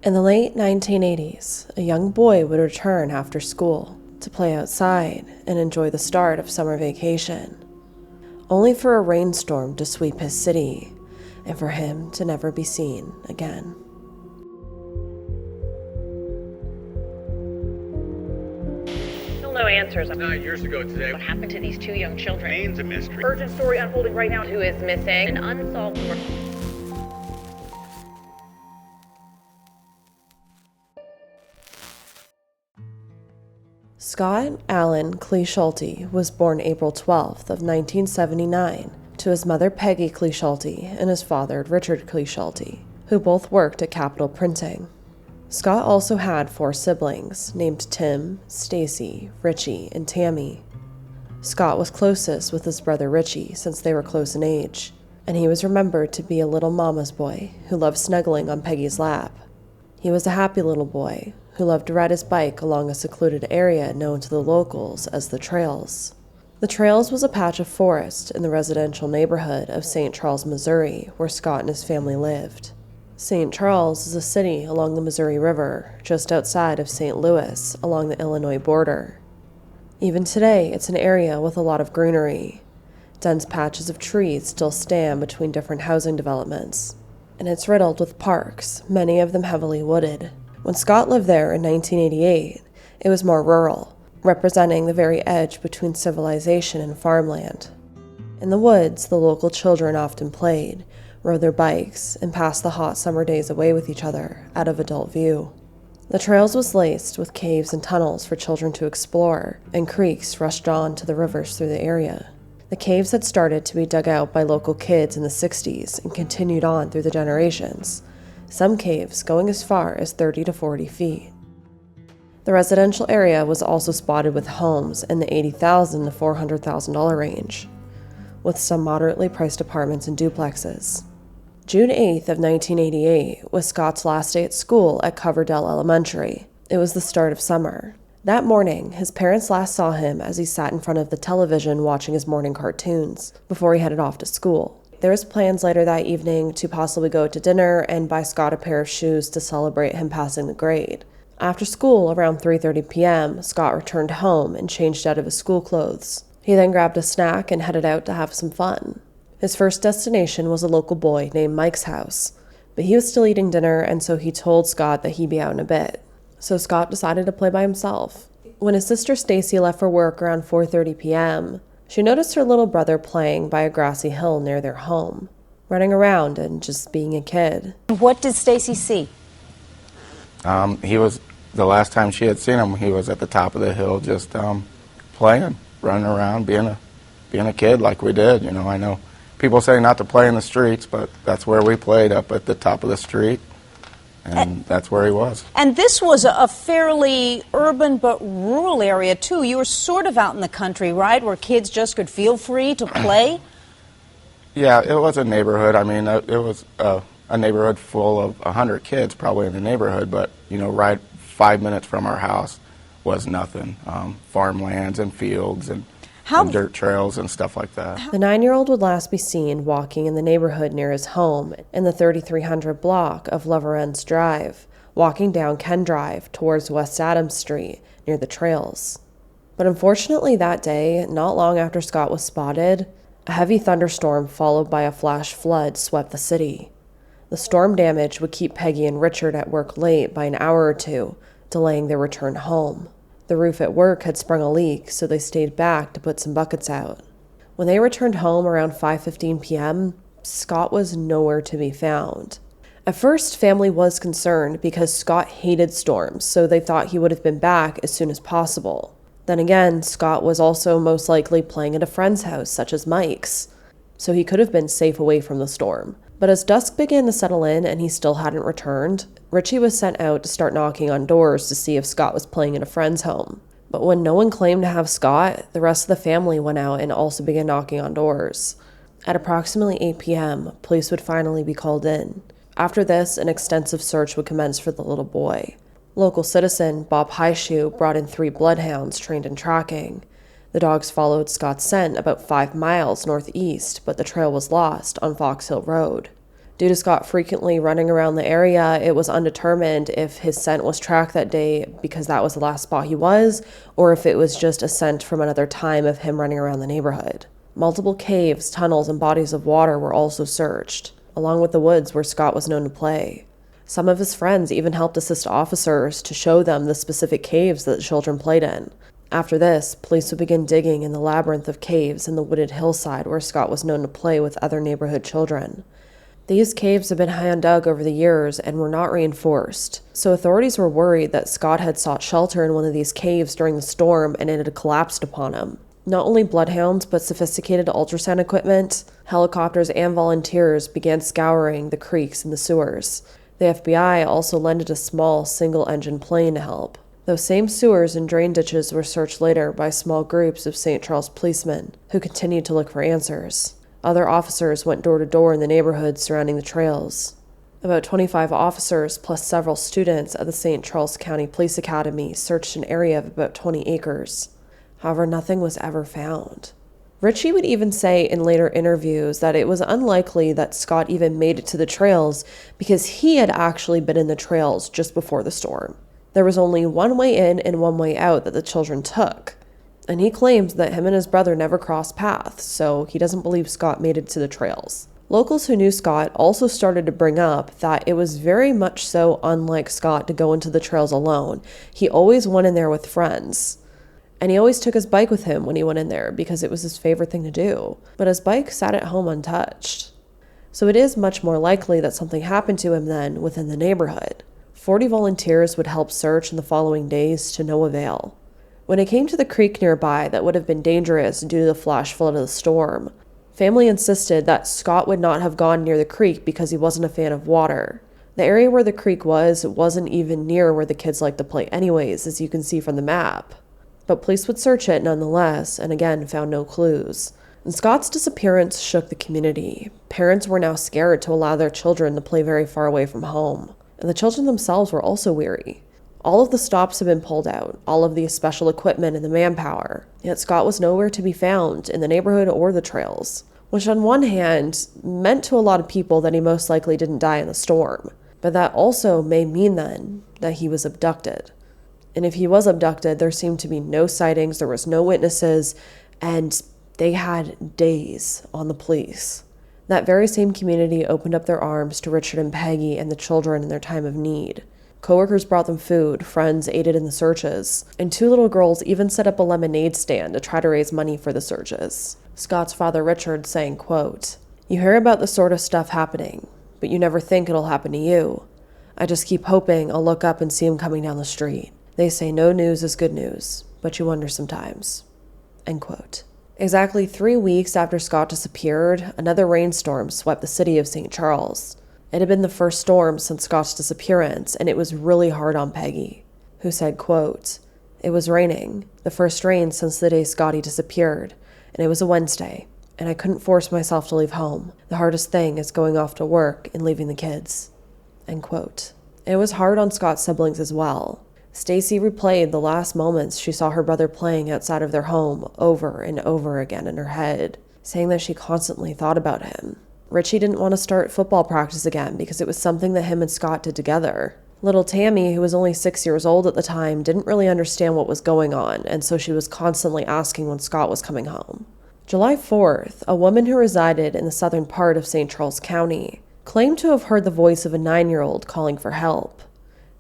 In the late 1980s, a young boy would return after school to play outside and enjoy the start of summer vacation, only for a rainstorm to sweep his city and for him to never be seen again. Still no answers. 9 years ago today, What happened to these two young children? remains a mystery. Urgent story unfolding right now. Who is missing? An unsolved murder. Scott Allen Kleeschulte was born April 12th of 1979 to his mother Peggy Kleeschulte and his father Richard Kleeschulte, who both worked at Capitol Printing. Scott also had 4 siblings named Tim, Stacy, Richie, and Tammy. Scott was closest with his brother Richie since they were close in age, and he was remembered to be a little mama's boy who loved snuggling on Peggy's lap. He was a happy little boy who loved to ride his bike along a secluded area known to the locals as the Trails. The Trails was a patch of forest in the residential neighborhood of St. Charles, Missouri, where Scott and his family lived. St. Charles is a city along the Missouri River, just outside of St. Louis, along the Illinois border. Even today, it's an area with a lot of greenery. Dense patches of trees still stand between different housing developments, and it's riddled with parks, many of them heavily wooded. When Scott lived there in 1988, it was more rural, representing the very edge between civilization and farmland. In the woods, the local children often played, rode their bikes, and passed the hot summer days away with each other, out of adult view. The Trails was laced with caves and tunnels for children to explore, and creeks rushed on to the rivers through the area. The caves had started to be dug out by local kids in the 60s and continued on through the generations, some caves going as far as 30 to 40 feet. The residential area was also spotted with homes in the $80,000 to $400,000 range, with some moderately priced apartments and duplexes. June 8th of 1988 was Scott's last day at school at Coverdell Elementary. It was the start of summer. That morning, his parents last saw him as he sat in front of the television watching his morning cartoons before he headed off to school. There was plans later that evening to possibly go to dinner and buy Scott a pair of shoes to celebrate him passing the grade. After school, around 3:30 p.m., Scott returned home and changed out of his school clothes. He then grabbed a snack and headed out to have some fun. His first destination was a local boy named Mike's house, but he was still eating dinner, and so he told Scott that he'd be out in a bit. So Scott decided to play by himself. When his sister Stacy left for work around 4:30 p.m., she noticed her little brother playing by a grassy hill near their home, running around and just being a kid. What did Stacy see? He was, the last time she had seen him, he was at the top of the hill just playing, running around, being a kid like we did. You know, I know people say not to play in the streets, but that's where we played, up at the top of the street, and that's where he was. And this was a fairly urban but rural area, too. You were sort of out in the country, right, where kids just could feel free to play? Yeah, it was a neighborhood. I mean, it was a neighborhood full of 100 kids probably in the neighborhood, but, you know, right 5 minutes from our house was nothing. Farmlands and fields and dirt trails and stuff like that. The 9-year-old would last be seen walking in the neighborhood near his home in the 3300 block of Loverens Drive, walking down Ken Drive towards West Adams Street near the Trails. But unfortunately that day, not long after Scott was spotted, a heavy thunderstorm followed by a flash flood swept the city. The storm damage would keep Peggy and Richard at work late by an hour or two, delaying their return home. The roof at work had sprung a leak, so they stayed back to put some buckets out. When they returned home around 5:15 p.m., Scott was nowhere to be found. At first, family was concerned because Scott hated storms, so they thought he would have been back as soon as possible. Then again, Scott was also most likely playing at a friend's house, such as Mike's, so he could have been safe away from the storm. But as dusk began to settle in and he still hadn't returned, Richie was sent out to start knocking on doors to see if Scott was playing at a friend's home. But when no one claimed to have Scott, the rest of the family went out and also began knocking on doors. At approximately 8 p.m., police would finally be called in. After this, an extensive search would commence for the little boy. Local citizen Bob Highshoe brought in 3 bloodhounds trained in tracking. The dogs followed Scott's scent about 5 miles northeast, but the trail was lost on Fox Hill Road. Due to Scott frequently running around the area, it was undetermined if his scent was tracked that day because that was the last spot he was, or if it was just a scent from another time of him running around the neighborhood. Multiple caves, tunnels, and bodies of water were also searched, along with the woods where Scott was known to play. Some of his friends even helped assist officers to show them the specific caves that the children played in. After this, police would begin digging in the labyrinth of caves in the wooded hillside where Scott was known to play with other neighborhood children. These caves have been hand dug over the years and were not reinforced, so authorities were worried that Scott had sought shelter in one of these caves during the storm and it had collapsed upon him. Not only bloodhounds, but sophisticated ultrasound equipment, helicopters, and volunteers began scouring the creeks and the sewers. The FBI also lended a small single-engine plane to help. Those same sewers and drain ditches were searched later by small groups of St. Charles policemen who continued to look for answers. Other officers went door to door in the neighborhoods surrounding the trails. About 25 officers plus several students at the St. Charles County Police Academy searched an area of about 20 acres. However, nothing was ever found. Richie would even say in later interviews that it was unlikely that Scott even made it to the trails because he had actually been in the trails just before the storm. There was only one way in and one way out that the children took. And he claims that him and his brother never crossed paths, so he doesn't believe Scott made it to the trails. Locals who knew Scott also started to bring up that it was very much so unlike Scott to go into the trails alone. He always went in there with friends. And he always took his bike with him when he went in there because it was his favorite thing to do. But his bike sat at home untouched. So it is much more likely that something happened to him then within the neighborhood. 40 volunteers would help search in the following days to no avail. When it came to the creek nearby that would have been dangerous due to the flash flood of the storm, family insisted that Scott would not have gone near the creek because he wasn't a fan of water. The area where the creek wasn't even near where the kids liked to play anyways, as you can see from the map. But police would search it nonetheless, and again found no clues. And Scott's disappearance shook the community. Parents were now scared to allow their children to play very far away from home. And the children themselves were also weary. All of the stops had been pulled out, all of the special equipment and the manpower, yet Scott was nowhere to be found in the neighborhood or the trails, which on one hand meant to a lot of people that he most likely didn't die in the storm, but that also may mean then that he was abducted. And if he was abducted, there seemed to be no sightings, there was no witnesses, and they had days on the police. That very same community opened up their arms to Richard and Peggy and the children in their time of need. Coworkers brought them food, friends aided in the searches, and 2 little girls even set up a lemonade stand to try to raise money for the searches. Scott's father, Richard, saying, quote, "You hear about the sort of stuff happening, but you never think it'll happen to you. I just keep hoping I'll look up and see him coming down the street. They say no news is good news, but you wonder sometimes." End quote. Exactly 3 weeks after Scott disappeared, another rainstorm swept the city of St. Charles. It had been the first storm since Scott's disappearance, and it was really hard on Peggy, who said, quote, "It was raining, the first rain since the day Scotty disappeared, and it was a Wednesday, and I couldn't force myself to leave home. The hardest thing is going off to work and leaving the kids." End quote. It was hard on Scott's siblings as well. Stacy replayed the last moments she saw her brother playing outside of their home over and over again in her head, saying that she constantly thought about him. Richie didn't want to start football practice again because it was something that him and Scott did together. Little Tammy, who was only 6 years old at the time, didn't really understand what was going on, and so she was constantly asking when Scott was coming home. July 4th, a woman who resided in the southern part of St. Charles County claimed to have heard the voice of a 9-year-old calling for help.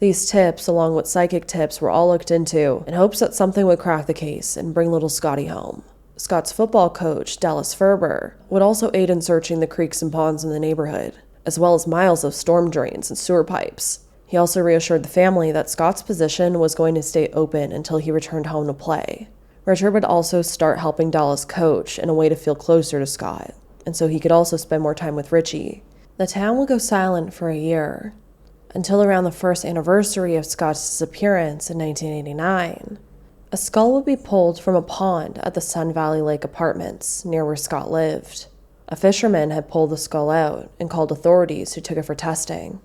These tips, along with psychic tips, were all looked into in hopes that something would crack the case and bring little Scotty home. Scott's football coach, Dallas Ferber, would also aid in searching the creeks and ponds in the neighborhood, as well as miles of storm drains and sewer pipes. He also reassured the family that Scott's position was going to stay open until he returned home to play. Richard would also start helping Dallas coach in a way to feel closer to Scott, and so he could also spend more time with Richie. The town would go silent for a year, until around the first anniversary of Scott's disappearance in 1989. A skull would be pulled from a pond at the Sun Valley Lake Apartments, near where Scott lived. A fisherman had pulled the skull out and called authorities, who took it for testing.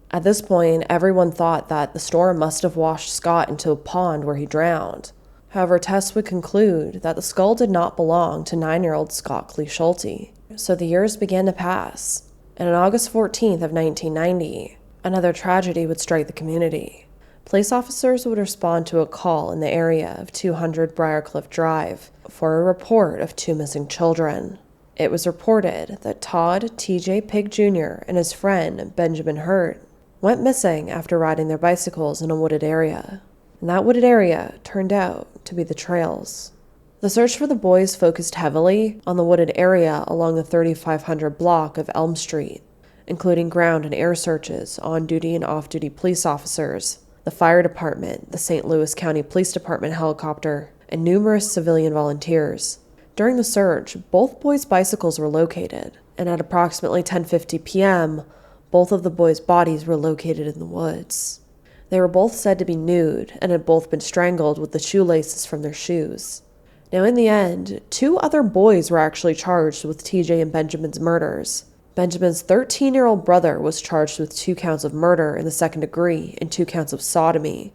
At this point, everyone thought that the storm must have washed Scott into a pond where he drowned. However, tests would conclude that the skull did not belong to 9-year-old Scott Kleeschulte. So the years began to pass. And on August 14th of 1990, another tragedy would strike the community. Police officers would respond to a call in the area of 200 Briarcliff Drive for a report of 2 missing children. It was reported that Todd T.J. Pig Jr. and his friend Benjamin Hurt went missing after riding their bicycles in a wooded area. And that wooded area turned out to be the trails. The search for the boys focused heavily on the wooded area along the 3500 block of Elm Street, including ground and air searches, on-duty and off-duty police officers, the fire department, the St. Louis County Police Department helicopter, and numerous civilian volunteers. During the search, both boys' bicycles were located, and at approximately 10:50 p.m., both of the boys' bodies were located in the woods. They were both said to be nude and had both been strangled with the shoelaces from their shoes. Now, in the end, 2 other boys were actually charged with TJ and Benjamin's murders. Benjamin's 13-year-old brother was charged with 2 counts of murder in the second degree and 2 counts of sodomy.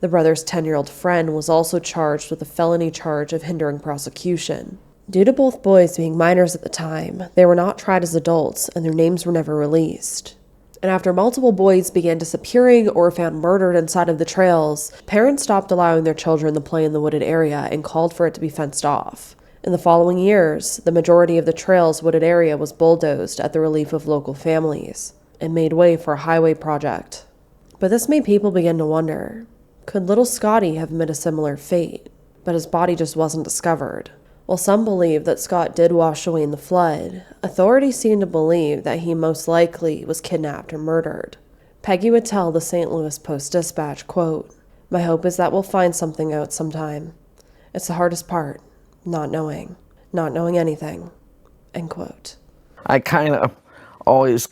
The brother's 10-year-old friend was also charged with a felony charge of hindering prosecution. Due to both boys being minors at the time, they were not tried as adults and their names were never released. And after multiple boys began disappearing or found murdered inside of the trails, parents stopped allowing their children to play in the wooded area and called for it to be fenced off. In the following years, the majority of the trail's wooded area was bulldozed at the relief of local families and made way for a highway project. But this made people begin to wonder, could little Scotty have met a similar fate, but his body just wasn't discovered? While some believe that Scott did wash away in the flood, authorities seem to believe that he most likely was kidnapped or murdered. Peggy would tell the St. Louis Post-Dispatch, quote, "My hope is that we'll find something out sometime. It's the hardest part, not knowing anything," end quote. I always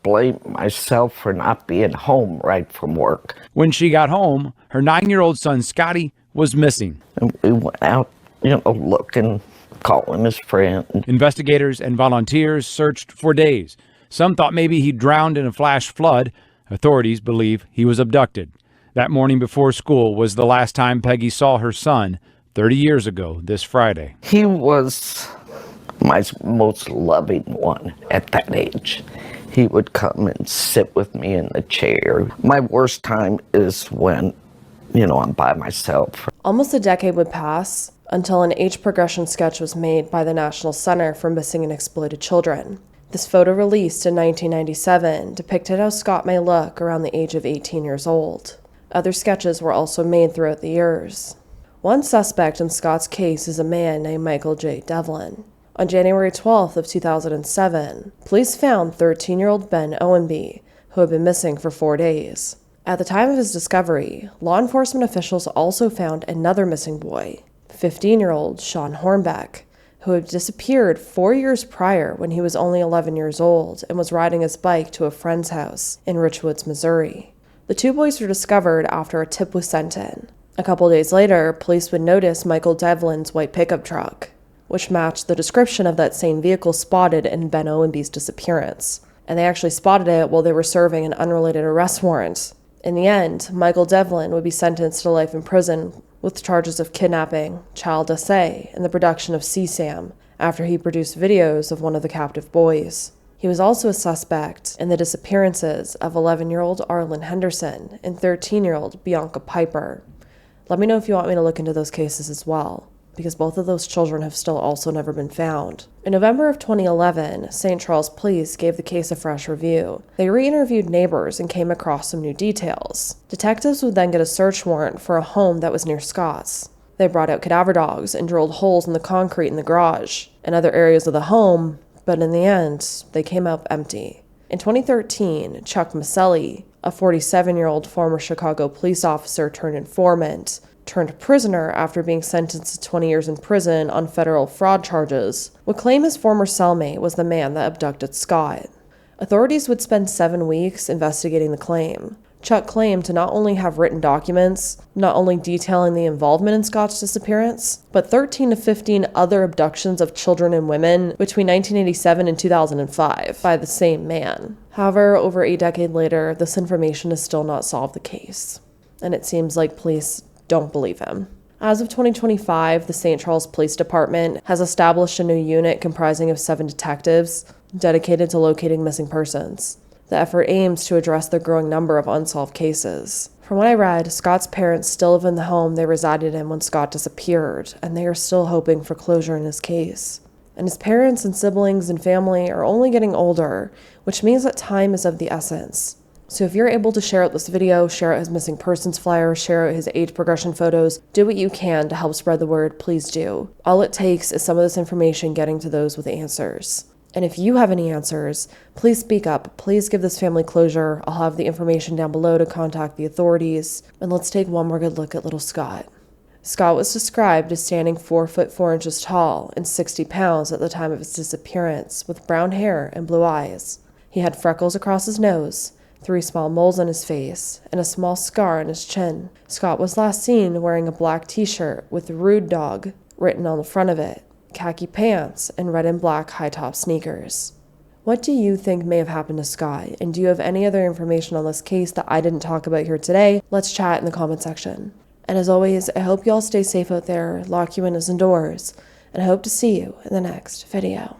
blame myself for not being home right from work. When she got home, her 9-year-old son Scotty was missing. And we went out, looking, calling his friend. Investigators and volunteers searched for days. Some thought maybe he drowned in a flash flood. Authorities believe he was abducted. That morning before school was the last time Peggy saw her son 30 years ago this Friday. He was my most loving one at that age. He would come and sit with me in the chair. My worst time is when, I'm by myself. Almost a decade would pass until an age progression sketch was made by the National Center for Missing and Exploited Children. This photo, released in 1997, depicted how Scott may look around the age of 18 years old. Other sketches were also made throughout the years. One suspect in Scott's case is a man named Michael J. Devlin. On January 12th of 2007, police found 13-year-old Ben Owenby, who had been missing for 4 days. At the time of his discovery, law enforcement officials also found another missing boy, 15-year-old Sean Hornbeck, who had disappeared 4 years prior when he was only 11 years old and was riding his bike to a friend's house in Richwoods, Missouri. The 2 boys were discovered after a tip was sent in. A couple days later, police would notice Michael Devlin's white pickup truck, which matched the description of that same vehicle spotted in Ben Owenby's disappearance. And they actually spotted it while they were serving an unrelated arrest warrant. In the end, Michael Devlin would be sentenced to life in prison with charges of kidnapping, child essay, and the production of CSAM after he produced videos of one of the captive boys. He was also a suspect in the disappearances of 11-year-old Arlen Henderson and 13-year-old Bianca Piper. Let me know if you want me to look into those cases as well, because both of those children have still also never been found. In November of 2011, St. Charles Police gave the case a fresh review. They re-interviewed neighbors and came across some new details. Detectives would then get a search warrant for a home that was near Scott's. They brought out cadaver dogs and drilled holes in the concrete in the garage and other areas of the home, but in the end, they came up empty. In 2013, Chuck Maselli, a 47-year-old former Chicago police officer turned informant, turned prisoner after being sentenced to 20 years in prison on federal fraud charges, would claim his former cellmate was the man that abducted Scott. Authorities would spend 7 weeks investigating the claim. Chuck claimed to not only have written documents, not only detailing the involvement in Scott's disappearance, but 13 to 15 other abductions of children and women between 1987 and 2005 by the same man. However, over a decade later, this information has still not solved the case, and it seems like police don't believe him. As of 2025, the St. Charles Police Department has established a new unit comprising of 7 detectives dedicated to locating missing persons. The effort aims to address the growing number of unsolved cases. From what I read, Scott's parents still live in the home they resided in when Scott disappeared, and they are still hoping for closure in his case. And his parents and siblings and family are only getting older, which means that time is of the essence. So if you're able to share out this video, share out his missing persons flyer, share out his age progression photos, do what you can to help spread the word, please do. All it takes is some of this information getting to those with answers. And if you have any answers, please speak up. Please give this family closure. I'll have the information down below to contact the authorities. And let's take one more good look at little Scott. Scott was described as standing 4 foot 4 inches tall and 60 pounds at the time of his disappearance, with brown hair and blue eyes. He had freckles across his nose, 3 small moles on his face, and a small scar on his chin. Scott was last seen wearing a black t-shirt with "Rude Dog" written on the front of it, khaki pants, and red and black high-top sneakers. What do you think may have happened to Scott? And do you have any other information on this case that I didn't talk about here today? Let's chat in the comment section. And as always, I hope you all stay safe out there, lock you in as indoors, and I hope to see you in the next video.